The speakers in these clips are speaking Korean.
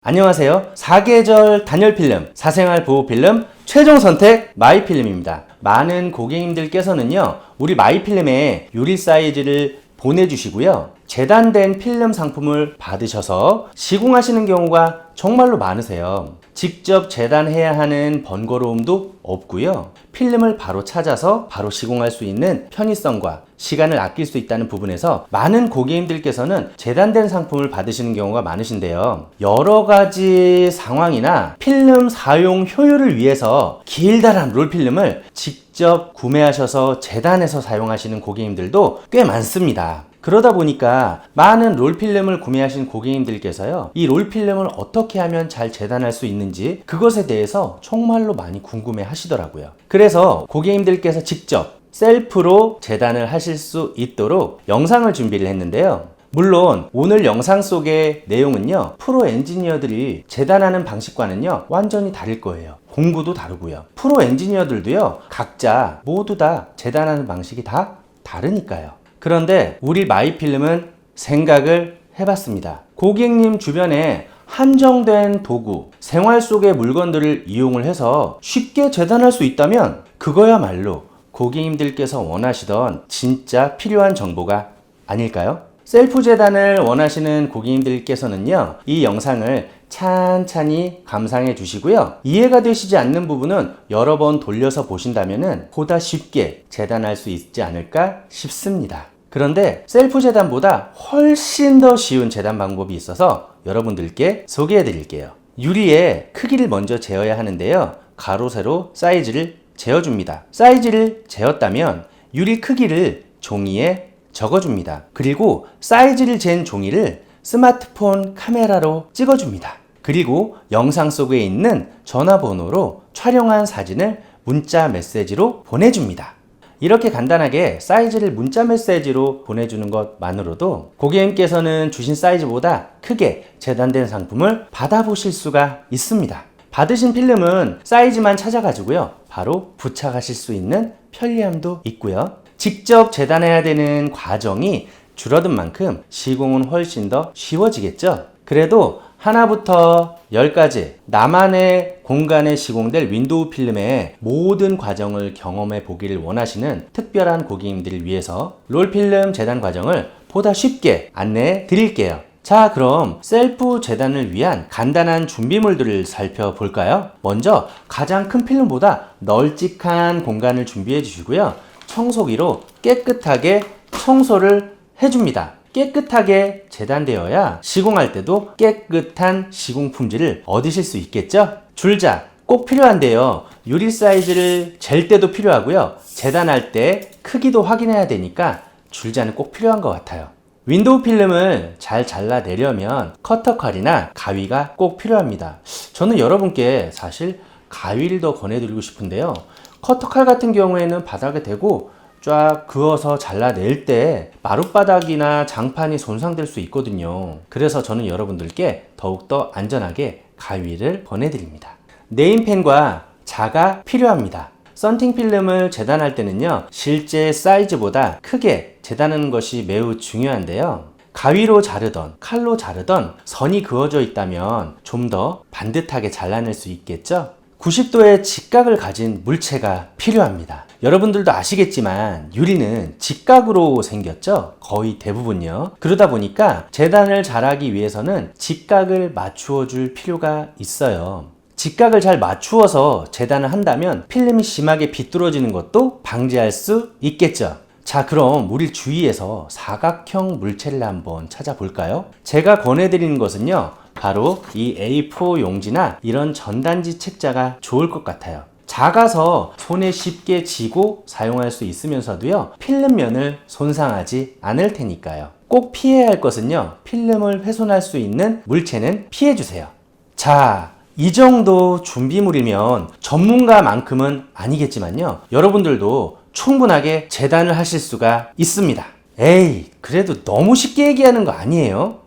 안녕하세요. 사계절 단열 필름, 사생활 보호 필름 최종 선택 마이필름입니다. 많은 고객님들께서는요, 우리 마이필름에 유리 사이즈를 보내주시고요, 재단된 필름 상품을 받으셔서 시공하시는 경우가 정말로 많으세요. 직접 재단해야 하는 번거로움도 없고요, 필름을 바로 찾아서 바로 시공할 수 있는 편의성과 시간을 아낄 수 있다는 부분에서 많은 고객님들께서는 재단된 상품을 받으시는 경우가 많으신데요, 여러 가지 상황이나 필름 사용 효율을 위해서 길다란 롤필름을 직접 구매하셔서 재단해서 사용하시는 고객님들도 꽤 많습니다. 그러다 보니까 많은 롤필름을 구매하신 고객님들께서요, 이 롤필름을 어떻게 하면 잘 재단할 수 있는지 그것에 대해서 정말로 많이 궁금해 하시더라고요. 그래서 고객님들께서 직접 셀프로 재단을 하실 수 있도록 영상을 준비를 했는데요, 물론 오늘 영상 속의 내용은요, 프로 엔지니어들이 재단하는 방식과는요 완전히 다를 거예요. 공구도 다르고요, 프로 엔지니어들도요 각자 모두 다 재단하는 방식이 다 다르니까요. 그런데 우리 마이필름은 생각을 해봤습니다. 고객님 주변에 한정된 도구, 생활 속의 물건들을 이용을 해서 쉽게 재단할 수 있다면 그거야말로 고객님들께서 원하시던 진짜 필요한 정보가 아닐까요? 셀프 재단을 원하시는 고객님들께서는요, 이 영상을 찬찬히 감상해 주시고요, 이해가 되시지 않는 부분은 여러 번 돌려서 보신다면 보다 쉽게 재단할 수 있지 않을까 싶습니다. 그런데 셀프 재단보다 훨씬 더 쉬운 재단 방법이 있어서 여러분들께 소개해 드릴게요. 유리의 크기를 먼저 재어야 하는데요, 가로 세로 사이즈를 재어줍니다. 사이즈를 재었다면 유리 크기를 종이에 적어줍니다. 그리고 사이즈를 잰 종이를 스마트폰 카메라로 찍어줍니다. 그리고 영상 속에 있는 전화번호로 촬영한 사진을 문자 메시지로 보내줍니다. 이렇게 간단하게 사이즈를 문자 메시지로 보내주는 것만으로도 고객님께서는 주신 사이즈보다 크게 재단된 상품을 받아보실 수가 있습니다. 받으신 필름은 사이즈만 찾아가지고요, 바로 부착하실 수 있는 편리함도 있고요, 직접 재단해야 되는 과정이 줄어든 만큼 시공은 훨씬 더 쉬워지겠죠. 그래도 하나부터 10까지 나만의 공간에 시공될 윈도우 필름의 모든 과정을 경험해 보기를 원하시는 특별한 고객님들을 위해서 롤필름 재단 과정을 보다 쉽게 안내해 드릴게요. 자, 그럼 셀프 재단을 위한 간단한 준비물들을 살펴볼까요? 먼저 가장 큰 필름보다 널찍한 공간을 준비해 주시고요, 청소기로 깨끗하게 청소를 해줍니다. 깨끗하게 재단되어야 시공할 때도 깨끗한 시공 품질을 얻으실 수 있겠죠? 줄자 꼭 필요한데요, 유리 사이즈를 잴 때도 필요하고요, 재단할 때 크기도 확인해야 되니까 줄자는 꼭 필요한 것 같아요. 윈도우 필름을 잘 잘라내려면 커터 칼이나 가위가 꼭 필요합니다. 저는 여러분께 사실 가위를 더 권해드리고 싶은데요, 커터 칼 같은 경우에는 바닥에 대고 쫙 그어서 잘라낼 때 마룻바닥이나 장판이 손상될 수 있거든요. 그래서 저는 여러분들께 더욱더 안전하게 가위를 권해드립니다. 네임펜과 자가 필요합니다. 썬팅 필름을 재단할 때는요, 실제 사이즈보다 크게 재단하는 것이 매우 중요한데요, 가위로 자르던 칼로 자르던 선이 그어져 있다면 좀 더 반듯하게 잘라낼 수 있겠죠? 90도의 직각을 가진 물체가 필요합니다. 여러분들도 아시겠지만 유리는 직각으로 생겼죠? 거의 대부분요. 그러다 보니까 재단을 잘하기 위해서는 직각을 맞추어 줄 필요가 있어요. 직각을 잘 맞추어서 재단을 한다면 필름이 심하게 비뚤어지는 것도 방지할 수 있겠죠. 자, 그럼 우리 주위에서 사각형 물체를 한번 찾아볼까요? 제가 권해드리는 것은요, 바로 이 A4 용지나 이런 전단지 책자가 좋을 것 같아요. 작아서 손에 쉽게 쥐고 사용할 수 있으면서도요, 필름면을 손상하지 않을 테니까요. 꼭 피해야 할 것은요, 필름을 훼손할 수 있는 물체는 피해주세요. 자, 이 정도 준비물이면 전문가만큼은 아니겠지만요, 여러분들도 충분하게 재단을 하실 수가 있습니다. 에이, 그래도 너무 쉽게 얘기하는 거 아니에요?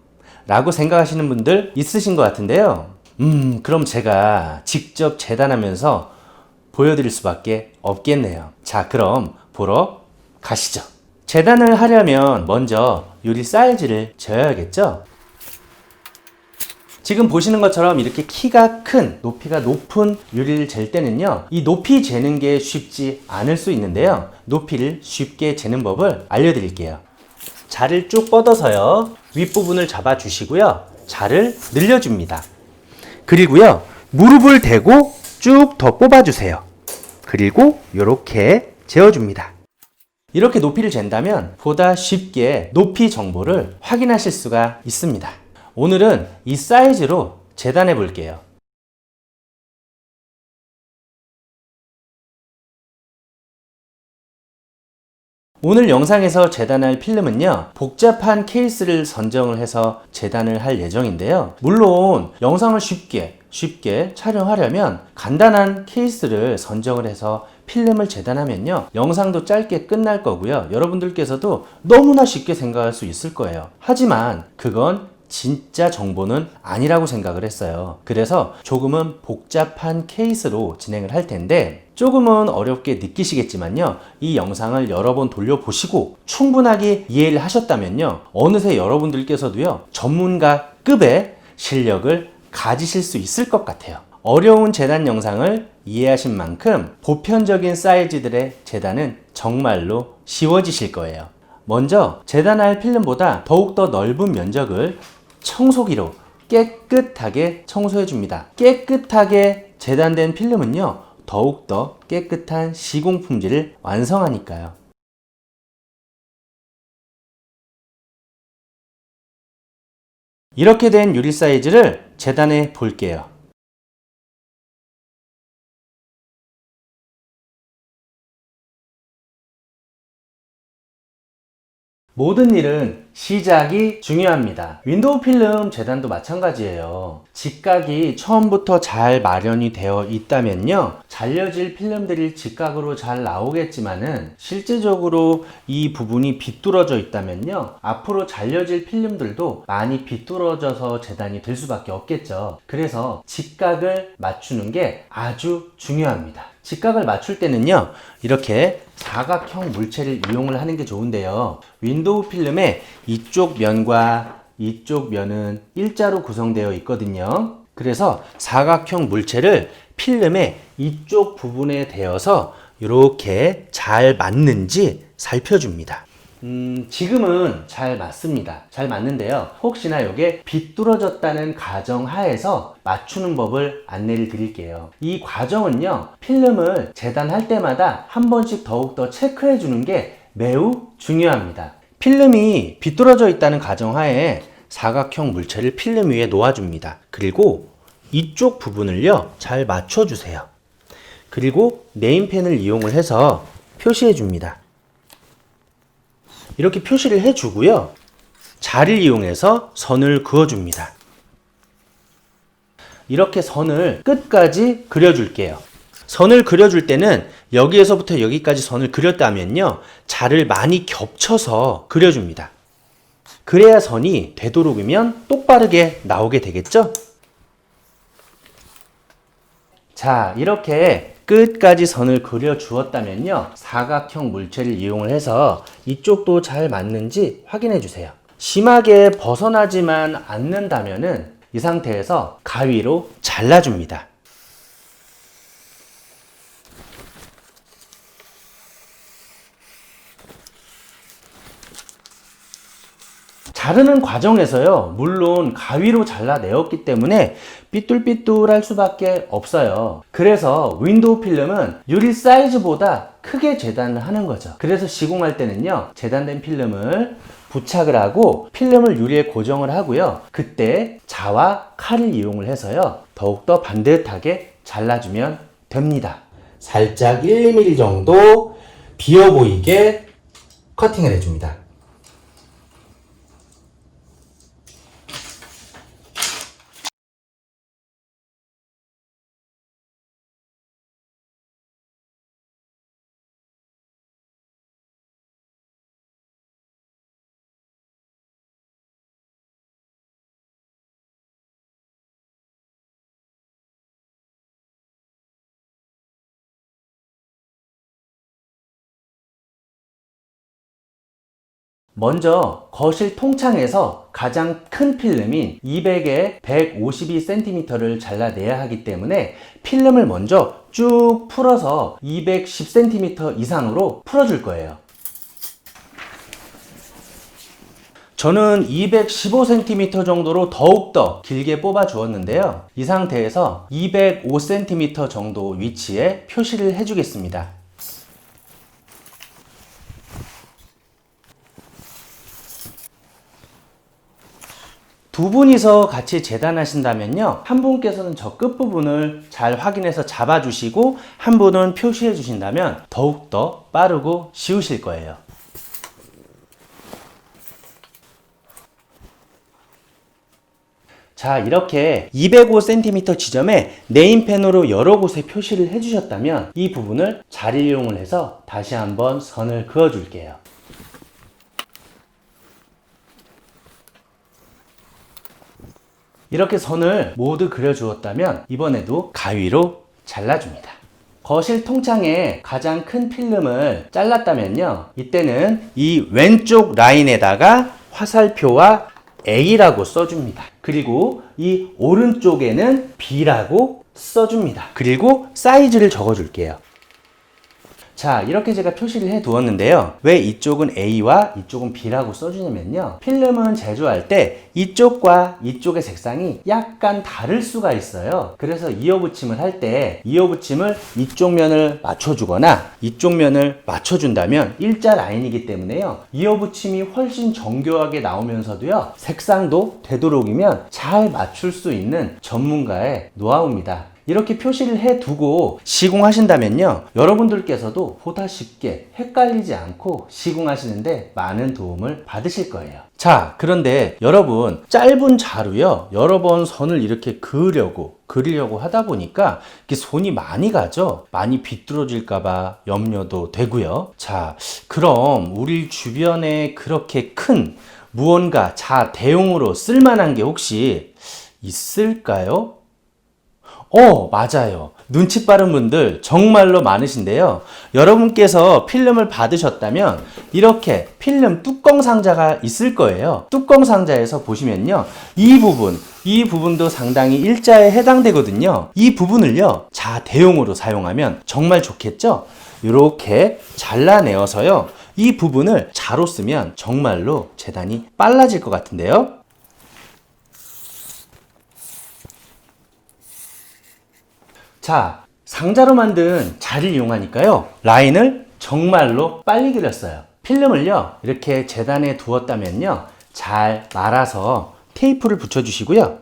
라고 생각하시는 분들 있으신 것 같은데요, 그럼 제가 직접 재단하면서 보여드릴 수밖에 없겠네요. 자, 그럼 보러 가시죠. 재단을 하려면 먼저 유리 사이즈를 재어야겠죠? 지금 보시는 것처럼 이렇게 키가 큰, 높이가 높은 유리를 잴 때는요, 이 높이 재는 게 쉽지 않을 수 있는데요, 높이를 쉽게 재는 법을 알려드릴게요. 자를 쭉 뻗어서요, 윗부분을 잡아주시고요, 자를 늘려줍니다. 그리고요, 무릎을 대고 쭉 더 뽑아주세요. 그리고 이렇게 재어줍니다. 이렇게 높이를 잰다면 보다 쉽게 높이 정보를 확인하실 수가 있습니다. 오늘은 이 사이즈로 재단해 볼게요. 오늘 영상에서 재단할 필름은요, 복잡한 케이스를 선정을 해서 재단을 할 예정인데요, 물론 영상을 쉽게 촬영하려면 간단한 케이스를 선정을 해서 필름을 재단하면요, 영상도 짧게 끝날 거고요, 여러분들께서도 너무나 쉽게 생각할 수 있을 거예요. 하지만 그건 진짜 정보는 아니라고 생각을 했어요. 그래서 조금은 복잡한 케이스로 진행을 할 텐데, 조금은 어렵게 느끼시겠지만요, 이 영상을 여러 번 돌려보시고 충분하게 이해를 하셨다면요, 어느새 여러분들께서도요, 전문가급의 실력을 가지실 수 있을 것 같아요. 어려운 재단 영상을 이해하신 만큼 보편적인 사이즈들의 재단은 정말로 쉬워지실 거예요. 먼저 재단할 필름보다 더욱더 넓은 면적을 청소기로 깨끗하게 청소해 줍니다. 깨끗하게 재단된 필름은요, 더욱더 깨끗한 시공 품질을 완성하니까요. 이렇게 된 유리 사이즈를 재단해 볼게요. 모든 일은 시작이 중요합니다. 윈도우 필름 재단도 마찬가지예요. 직각이 처음부터 잘 마련이 되어 있다면요, 잘려질 필름들이 직각으로 잘 나오겠지만은 실제적으로 이 부분이 비뚤어져 있다면요, 앞으로 잘려질 필름들도 많이 비뚤어져서 재단이 될 수밖에 없겠죠. 그래서 직각을 맞추는 게 아주 중요합니다. 직각을 맞출 때는요, 이렇게 사각형 물체를 이용을 하는 게 좋은데요, 윈도우 필름의 이쪽 면과 이쪽 면은 일자로 구성되어 있거든요. 그래서 사각형 물체를 필름의 이쪽 부분에 대어서 이렇게 잘 맞는지 살펴줍니다. 지금은 잘 맞습니다. 잘 맞는데요, 혹시나 이게 비뚤어졌다는 가정 하에서 맞추는 법을 안내를 드릴게요. 이 과정은요, 필름을 재단할 때마다 한 번씩 더욱더 체크해 주는 게 매우 중요합니다. 필름이 비뚤어져 있다는 가정 하에 사각형 물체를 필름 위에 놓아줍니다. 그리고 이쪽 부분을요, 잘 맞춰주세요. 그리고 네임펜을 이용을 해서 표시해 줍니다. 이렇게 표시를 해주고요, 자를 이용해서 선을 그어줍니다. 이렇게 선을 끝까지 그려줄게요. 선을 그려줄 때는 여기에서부터 여기까지 선을 그렸다면요, 자를 많이 겹쳐서 그려줍니다. 그래야 선이 되도록이면 똑바르게 나오게 되겠죠? 자, 이렇게 끝까지 선을 그려 주었다면요, 사각형 물체를 이용을 해서 이쪽도 잘 맞는지 확인해 주세요. 심하게 벗어나지만 않는다면은 이 상태에서 가위로 잘라줍니다. 자르는 과정에서요, 물론 가위로 잘라내었기 때문에 삐뚤삐뚤할 수밖에 없어요. 그래서 윈도우 필름은 유리 사이즈보다 크게 재단을 하는 거죠. 그래서 시공할 때는요, 재단된 필름을 부착을 하고 필름을 유리에 고정을 하고요, 그때 자와 칼을 이용을 해서요, 더욱더 반듯하게 잘라주면 됩니다. 살짝 1mm 정도 비어 보이게 커팅을 해줍니다. 먼저 거실 통창에서 가장 큰 필름인 200에 152cm를 잘라내야 하기 때문에 필름을 먼저 쭉 풀어서 210cm 이상으로 풀어줄 거예요. 저는 215cm 정도로 더욱더 길게 뽑아 주었는데요. 이 상태에서 205cm 정도 위치에 표시를 해주겠습니다. 두 분이서 같이 재단하신다면요, 한 분께서는 저 끝부분을 잘 확인해서 잡아주시고 한 분은 표시해 주신다면 더욱더 빠르고 쉬우실 거예요. 자, 이렇게 205cm 지점에 네임펜으로 여러 곳에 표시를 해주셨다면 이 부분을 잘 이용을 해서 다시 한번 선을 그어 줄게요. 이렇게 선을 모두 그려주었다면 이번에도 가위로 잘라줍니다. 거실 통창에 가장 큰 필름을 잘랐다면요, 이때는 이 왼쪽 라인에다가 화살표와 A라고 써줍니다. 그리고 이 오른쪽에는 B라고 써줍니다. 그리고 사이즈를 적어줄게요. 자, 이렇게 제가 표시를 해 두었는데요. 왜 이쪽은 A와 이쪽은 B라고 써주냐면요, 필름은 제조할 때 이쪽과 이쪽의 색상이 약간 다를 수가 있어요. 그래서 이어붙임을 할 때 이어붙임을 이쪽 면을 맞춰주거나 이쪽 면을 맞춰준다면 일자 라인이기 때문에요, 이어붙임이 훨씬 정교하게 나오면서도요, 색상도 되도록이면 잘 맞출 수 있는 전문가의 노하우입니다. 이렇게 표시를 해두고 시공하신다면요, 여러분들께서도 보다 쉽게 헷갈리지 않고 시공하시는데 많은 도움을 받으실 거예요. 자, 그런데 여러분, 짧은 자루요, 여러 번 선을 이렇게 그리려고 하다 보니까 이렇게 손이 많이 가죠. 많이 비뚤어질까봐 염려도 되고요. 자, 그럼 우리 주변에 그렇게 큰 무언가 대용으로 쓸만한 게 혹시 있을까요? 맞아요. 눈치 빠른 분들 정말로 많으신데요. 여러분께서 필름을 받으셨다면 이렇게 필름 뚜껑 상자가 있을 거예요. 뚜껑 상자에서 보시면요, 이 부분도 상당히 일자에 해당되거든요. 이 부분을요, 대용으로 사용하면 정말 좋겠죠? 이렇게 잘라내어서요, 이 부분을 자로 쓰면 정말로 재단이 빨라질 것 같은데요. 자, 상자로 만든 자를 이용하니까요, 라인을 정말로 빨리 그렸어요. 필름을요, 이렇게 재단해 두었다면요, 잘 말아서 테이프를 붙여주시고요,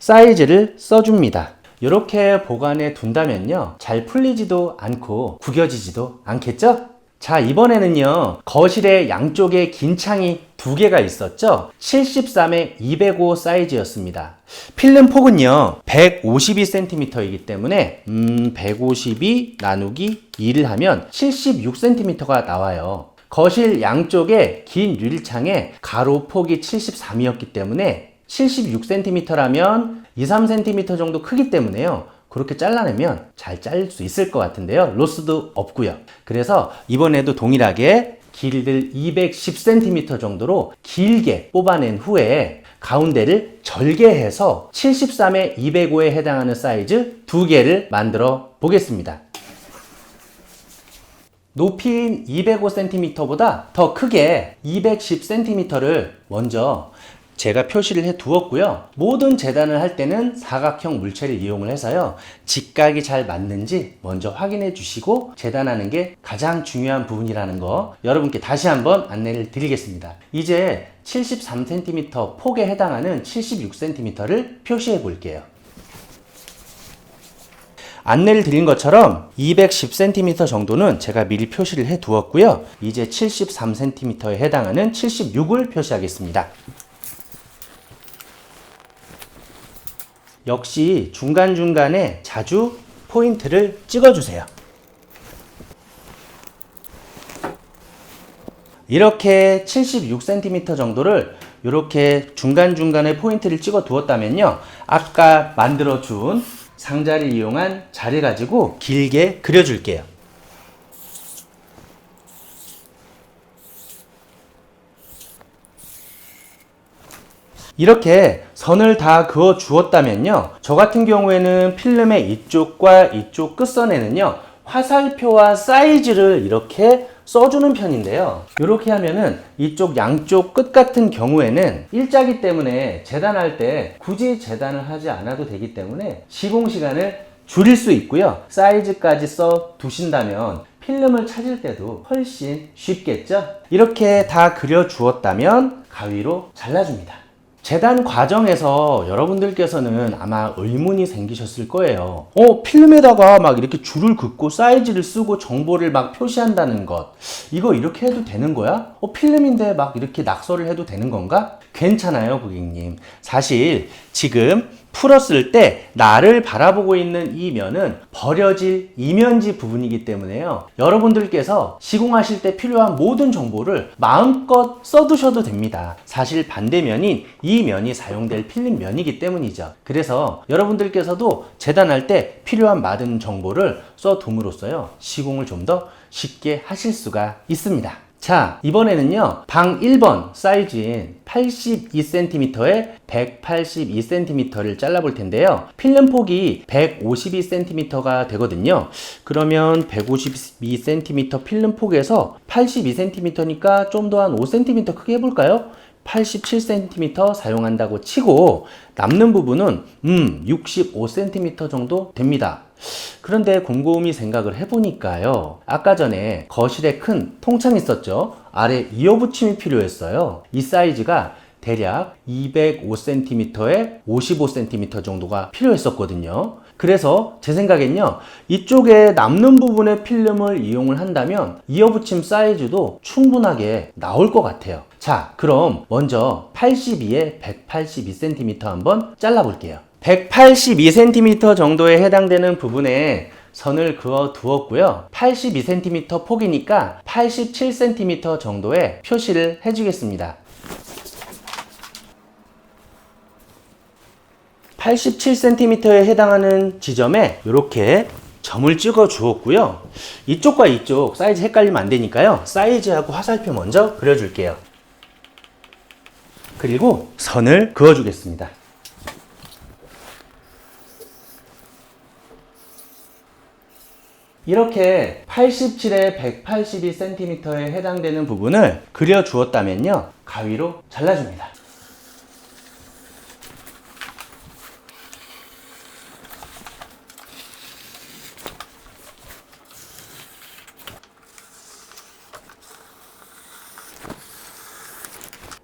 사이즈를 써줍니다. 이렇게 보관해 둔다면요, 잘 풀리지도 않고 구겨지지도 않겠죠? 자, 이번에는요, 거실에 양쪽에 긴 창이 두 개가 있었죠? 73에 205 사이즈였습니다. 필름 폭은요, 152cm이기 때문에 152 나누기 2를 하면 76cm가 나와요. 거실 양쪽에 긴 유리창에 가로 폭이 73이었기 때문에 76cm라면 2, 3cm 정도 크기 때문에요, 그렇게 잘라내면 잘 자를 수 있을 것 같은데요, 로스도 없고요. 그래서 이번에도 동일하게 길이를 210cm 정도로 길게 뽑아낸 후에 가운데를 절개해서 73에 205에 해당하는 사이즈 두 개를 만들어 보겠습니다. 높이인 205cm보다 더 크게 210cm를 먼저 제가 표시를 해 두었고요. 모든 재단을 할 때는 사각형 물체를 이용을 해서요, 직각이 잘 맞는지 먼저 확인해 주시고 재단하는 게 가장 중요한 부분이라는 거 여러분께 다시 한번 안내를 드리겠습니다. 이제 73cm 폭에 해당하는 76cm를 표시해 볼게요. 안내를 드린 것처럼 210cm 정도는 제가 미리 표시를 해 두었고요. 이제 73cm에 해당하는 76을 표시하겠습니다. 역시 중간중간에 자주 포인트를 찍어주세요. 이렇게 76cm 정도를 이렇게 중간중간에 포인트를 찍어 두었다면요, 아까 만들어준 상자를 이용한 자를 가지고 길게 그려줄게요. 이렇게 선을 다 그어 주었다면요, 저 같은 경우에는 필름의 이쪽과 이쪽 끝선에는요 화살표와 사이즈를 이렇게 써주는 편인데요, 이렇게 하면은 이쪽 양쪽 끝 같은 경우에는 일자기 때문에 재단할 때 굳이 재단을 하지 않아도 되기 때문에 시공 시간을 줄일 수 있고요, 사이즈까지 써 두신다면 필름을 찾을 때도 훨씬 쉽겠죠. 이렇게 다 그려 주었다면 가위로 잘라줍니다. 재단 과정에서 여러분들께서는 아마 의문이 생기셨을 거예요. 필름에다가 막 이렇게 줄을 긋고 사이즈를 쓰고 정보를 막 표시한다는 것, 이거 이렇게 해도 되는 거야? 필름인데 막 이렇게 낙서를 해도 되는 건가? 괜찮아요, 고객님. 사실 지금 풀었을 때 나를 바라보고 있는 이 면은 버려질 이면지 부분이기 때문에요, 여러분들께서 시공하실 때 필요한 모든 정보를 마음껏 써두셔도 됩니다. 사실 반대면인 이 면이 사용될 필름 면이기 때문이죠. 그래서 여러분들께서도 재단할 때 필요한 많은 정보를 써둠으로써요 시공을 좀 더 쉽게 하실 수가 있습니다. 자, 이번에는요 방 1번 사이즈인 82cm에 182cm를 잘라볼 텐데요, 필름 폭이 152cm가 되거든요. 그러면 152cm 필름 폭에서 82cm니까 좀 더 한 5cm 크게 해볼까요? 87cm 사용한다고 치고 남는 부분은 65cm 정도 됩니다. 그런데 곰곰이 생각을 해보니까요, 아까 전에 거실에 큰 통창이 있었죠. 아래 이어붙임이 필요했어요. 이 사이즈가 대략 205cm에 55cm 정도가 필요했었거든요. 그래서 제 생각엔요, 이쪽에 남는 부분의 필름을 이용을 한다면 이어붙임 사이즈도 충분하게 나올 것 같아요. 자, 그럼 먼저 82에 182cm 한번 잘라 볼게요. 182cm 정도에 해당되는 부분에 선을 그어 두었고요, 82cm 폭이니까 87cm 정도의 표시를 해주겠습니다. 87cm에 해당하는 지점에 이렇게 점을 찍어 주었고요, 이쪽과 이쪽 사이즈 헷갈리면 안 되니까요, 사이즈하고 화살표 먼저 그려줄게요. 그리고 선을 그어 주겠습니다. 이렇게 87에 182cm에 해당되는 부분을 그려 주었다면요, 가위로 잘라줍니다.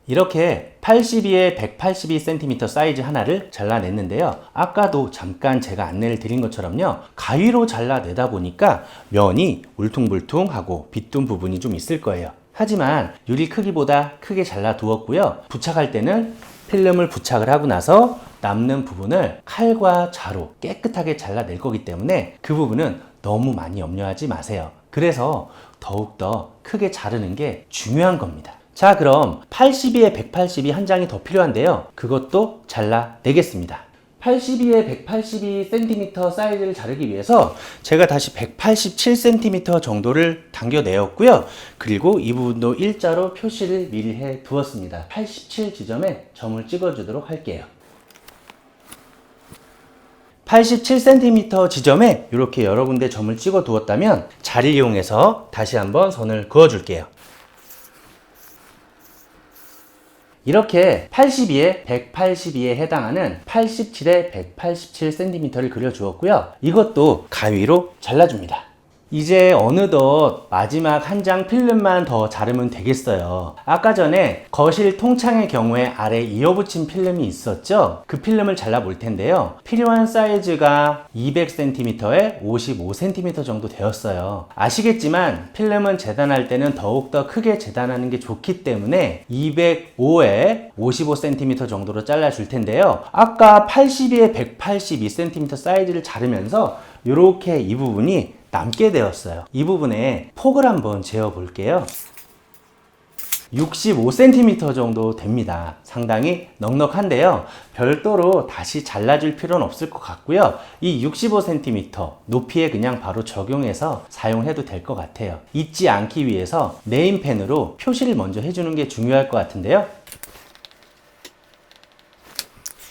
이렇게 82에 182cm 사이즈 하나를 잘라냈는데요, 아까도 잠깐 제가 안내를 드린 것처럼요, 가위로 잘라내다 보니까 면이 울퉁불퉁하고 비뚱 부분이 좀 있을 거예요. 하지만 유리 크기보다 크게 잘라 두었고요, 부착할 때는 필름을 부착을 하고 나서 남는 부분을 칼과 자로 깨끗하게 잘라낼 거기 때문에 그 부분은 너무 많이 염려하지 마세요. 그래서 더욱더 크게 자르는 게 중요한 겁니다. 자, 그럼 82에 182 한 장이 더 필요한데요, 그것도 잘라내겠습니다. 82에 182cm 사이즈를 자르기 위해서 제가 다시 187cm 정도를 당겨내었고요, 그리고 이 부분도 일자로 표시를 미리 해 두었습니다. 87 지점에 점을 찍어 주도록 할게요. 87cm 지점에 이렇게 여러 군데 점을 찍어 두었다면 자리를 이용해서 다시 한번 선을 그어 줄게요. 이렇게 82에 182에 해당하는 87에 187cm를 그려 주었고요, 이것도 가위로 잘라줍니다. 이제 어느덧 마지막 한 장 필름만 더 자르면 되겠어요. 아까 전에 거실 통창의 경우에 아래 이어붙임 필름이 있었죠? 그 필름을 잘라 볼 텐데요, 필요한 사이즈가 200cm에 55cm 정도 되었어요. 아시겠지만 필름은 재단할 때는 더욱더 크게 재단하는 게 좋기 때문에 205에 55cm 정도로 잘라 줄 텐데요, 아까 82에 182cm 사이즈를 자르면서 이렇게 이 부분이 남게 되었어요. 이 부분에 폭을 한번 재어 볼게요. 65cm 정도 됩니다. 상당히 넉넉한데요, 별도로 다시 잘라줄 필요는 없을 것 같고요, 이 65cm 높이에 그냥 바로 적용해서 사용해도 될 것 같아요. 잊지 않기 위해서 네임펜으로 표시를 먼저 해주는 게 중요할 것 같은데요,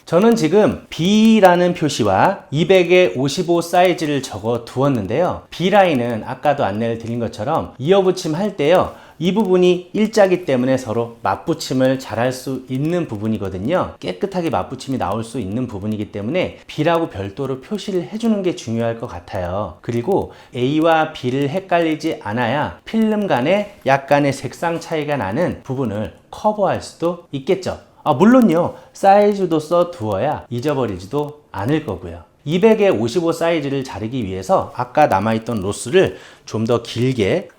저는 지금 B라는 표시와 200에 55 사이즈를 적어 두었는데요. B라인은 아까도 안내를 드린 것처럼 이어붙임 할 때요. 이 부분이 일자기 때문에 서로 맞붙임을 잘 할 수 있는 부분이거든요. 깨끗하게 맞붙임이 나올 수 있는 부분이기 때문에 B라고 별도로 표시를 해주는 게 중요할 것 같아요. 그리고 A와 B를 헷갈리지 않아야 필름 간에 약간의 색상 차이가 나는 부분을 커버할 수도 있겠죠. 물론요, 사이즈도 써 두어야 잊어버리지도 않을 거고요. 200에 55 사이즈를 자르기 위해서 아까 남아있던 로스를 좀 더 길게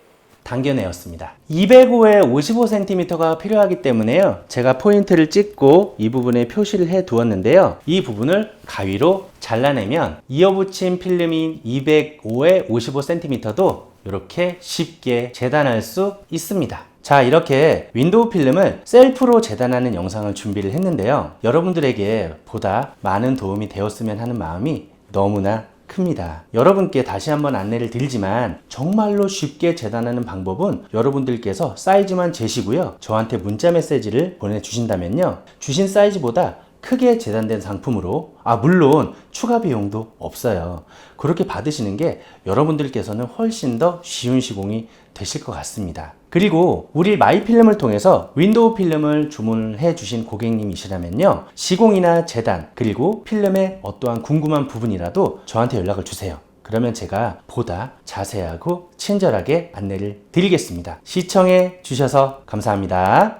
당겨내었습니다. 205에 55cm가 필요하기 때문에요. 제가 포인트를 찍고 이 부분에 표시를 해 두었는데요. 이 부분을 가위로 잘라내면 이어붙임 필름인 205에 55cm도 이렇게 쉽게 재단할 수 있습니다. 자, 이렇게 윈도우 필름을 셀프로 재단하는 영상을 준비를 했는데요. 여러분들에게 보다 많은 도움이 되었으면 하는 마음이 너무나 큽니다. 여러분께 다시 한번 안내를 드리지만 정말로 쉽게 재단하는 방법은 여러분들께서 사이즈만 재시고요. 저한테 문자 메시지를 보내주신다면요. 주신 사이즈보다 크게 재단된 상품으로 물론 추가 비용도 없어요. 그렇게 받으시는 게 여러분들께서는 훨씬 더 쉬운 시공이 되실 것 같습니다. 그리고 우리 마이필름을 통해서 윈도우 필름을 주문해 주신 고객님이시라면요. 시공이나 재단 그리고 필름의 어떠한 궁금한 부분이라도 저한테 연락을 주세요. 그러면 제가 보다 자세하고 친절하게 안내를 드리겠습니다. 시청해 주셔서 감사합니다.